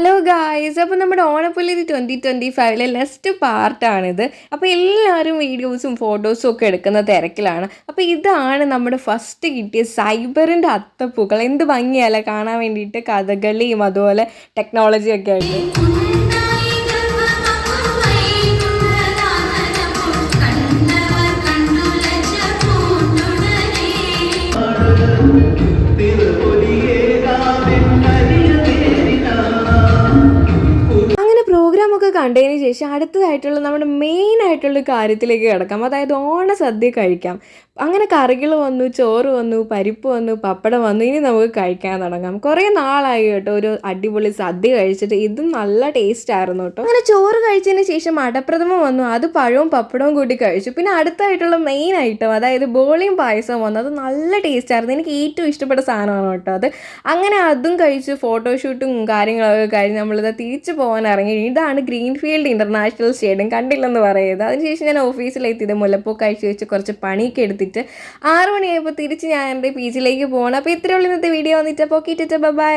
Hello guys, അപ്പോൾ നമ്മുടെ ഓണപ്പുലരി 2025 last പാർട്ടാണിത്. അപ്പോൾ എല്ലാവരും വീഡിയോസും ഫോട്ടോസും ഒക്കെ എടുക്കുന്ന തിരക്കിലാണ്. അപ്പോൾ ഇതാണ് നമ്മുടെ ഫസ്റ്റ് കിട്ടിയ സൈബറിൻ്റെ അത്തപ്പൂക്കൾ. എന്ത് ഭംഗിയല്ലേ കാണാൻ വേണ്ടിയിട്ട്, കഥകളിയും അതുപോലെ ടെക്നോളജിയൊക്കെ ആയിട്ട്. പ്രോഗ്രാമൊക്കെ കണ്ടതിന് ശേഷം അടുത്തതായിട്ടുള്ള നമ്മുടെ മെയിൻ ആയിട്ടുള്ള കാര്യത്തിലേക്ക് കിടക്കാം. അതായത് ഓണസദ്യ കഴിക്കാം. അങ്ങനെ കറികൾ വന്നു, ചോറ് വന്നു, പരിപ്പ് വന്നു, പപ്പടം വന്നു. ഇനി നമുക്ക് കഴിക്കാൻ തുടങ്ങാം. കുറേ നാളായി കേട്ടോ ഒരു അടിപൊളി സദ്യ കഴിച്ചിട്ട്. ഇതും നല്ല ടേസ്റ്റ് ആയിരുന്നു കേട്ടോ. അങ്ങനെ ചോറ് കഴിച്ചതിന് ശേഷം അടപ്രഥമ വന്നു. അത് പഴവും പപ്പടവും കൂടി കഴിച്ചു. പിന്നെ അടുത്തായിട്ടുള്ള മെയിൻ ഐറ്റം അതായത് ബോളിയും പായസവും വന്നു. അത് നല്ല ടേസ്റ്റ് ആയിരുന്നു. എനിക്ക് ഏറ്റവും ഇഷ്ടപ്പെട്ട സാധനമാണ് കേട്ടോ അത്. അങ്ങനെ അതും കഴിച്ച് ഫോട്ടോഷൂട്ടും കാര്യങ്ങളൊക്കെ കഴിഞ്ഞ് നമ്മളിത് തിരിച്ചു പോകാൻ ഇറങ്ങി. ഇതാണ് ഗ്രീൻഫീൽഡ് ഇൻ്റർനാഷണൽ സ്റ്റേഡിയം. കണ്ടില്ലെന്ന് പറയുന്നത്. അതിനുശേഷം ഞാൻ ഓഫീസിലെത്തിയത് മുല്ലപ്പൂ കഴിച്ച് വെച്ച് കുറച്ച് പണിയൊക്കെ എടുത്തിട്ട് 6 മണിയായപ്പോൾ തിരിച്ച് ഞാൻ എൻ്റെ പി ജിയിലേക്ക് പോകണം. അപ്പോൾ ഇത്രയുള്ള ഇന്നത്തെ വീഡിയോ വന്നിട്ട് പോക്കിയിട്ട് ബൈ.